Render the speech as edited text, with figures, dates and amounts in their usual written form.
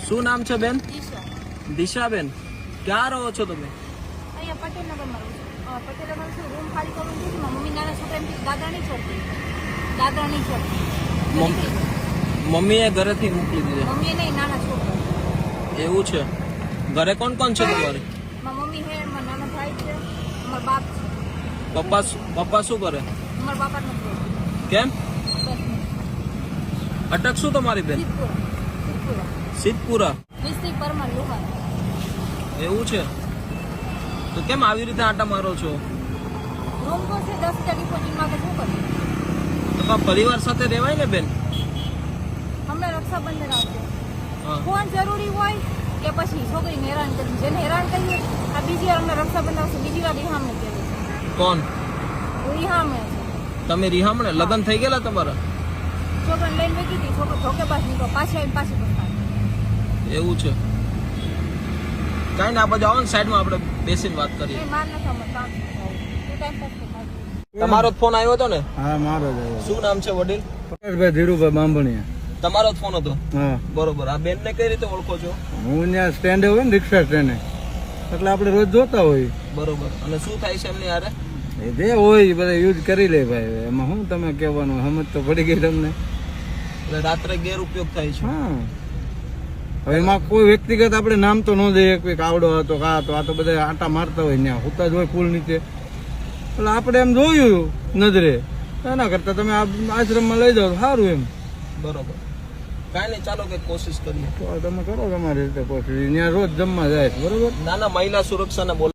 શું નામ છે બેન? દિશા. દિશાબેન, ક્યાં રહો છો તમે? અહીંયા પટેલનગરમાં રહું છું. પટેલનગર છું. રૂમ ખાલી કરવું છે. મારી મમ્મી નાના છોકરા એમ દાદા નહીં છોડતી. દાદા નહીં છોડતી. મમ્મીએ ઘરેથી મોકલી દીધા? મમ્મીએ નહીં, નાના છોકરા. એવું છે. ઘરે કોણ કોણ છે તમારે? મારી મમ્મી છે, મારા નાના ભાઈ છે, મારા બાપ છે. પપ્પા શું કરે? મારા બાપા નથી. કેમ? બસ અટક શું તમારી બેન? સિદ્ધપુરા. સિદ્ધપુરા. વિસ્તી પરમાર લોહાર. એવું છે. તો કેમ આવી રીતે આટા મારો છો? રૂમ તો છે 10,000 ડિપોઝિટ માંગે. શું કરું? તમારા પરિવાર સાથે રહેવાય ને બેન? હમણાં રક્ષાબંધન આવશે. હા. ફોન જરૂરી હોય કે પછી છોકરીને હેરાન કરી? જેને હેરાન કરીએ આ બીજી વાર હમણાં રક્ષાબંધન આવશે. બીજી વાર રિહામણે કહેવું છે. કોણ? રિહામણે છે. તમે રિહામણે? લગ્ન થઈ ગયેલા તમારા? છોકરાને લઈને મૂકી હતી. છોકરો ધોકેબાજ નીકળો. પાછી આવીને પાછી બતાવે. એવું છે. કાંઈ ના, આપણે આવો ને સાઈડમાં આપણે બેસીને વાત કરીએ. એ માર નથી અમે કામ તું ટાઈમ પાસ કર. તમારો જ ફોન આવ્યો હતો ને? હા, મારો જ આવ્યો. શું નામ છે વડીલ? પટેલભાઈ ધીરુભાઈ બાંભણિયા. તમારો જ ફોન હતો? હા, બરોબર. આ બેન ને કઈ રીતે ઓળખો છો? હું ત્યાં સ્ટેન્ડે હોય ને રિક્ષા સ્ટેન્ડે, એટલે આપણે રોજ જોતા હોય. બરોબર. અને શું થાય છે એમની યારે? એ જે હોય બધા યુઝ કરી લે ભાઈ. એમાં શું તમે કહેવાનું, સમજ તો પડી ગઈ તમને. એટલે રાત્રે ગેરઉપયોગ થાય છે. હા, હવે એમાં કોઈ વ્યક્તિગત આપણે નામ તો ન દઈએ કે આવડો હતો કા તો. આ તો બધા આટા મારતા હોય ત્યાં હોતા જ હોય પુલ નીચે. એટલે આપણે એમ જોયું નજરે, એના કરતા તમે આ આશ્રમમાં લઈ જાઓ સારું એમ. બરોબર. કાંઈ નહીં, ચાલો કઈ કોશિશ કરીએ. તો તમે કરો તમારી રીતે કોશિશ. ત્યાં રોજ જમવા જાય છે. બરોબર. ના ના, મહિલા સુરક્ષાને બોલ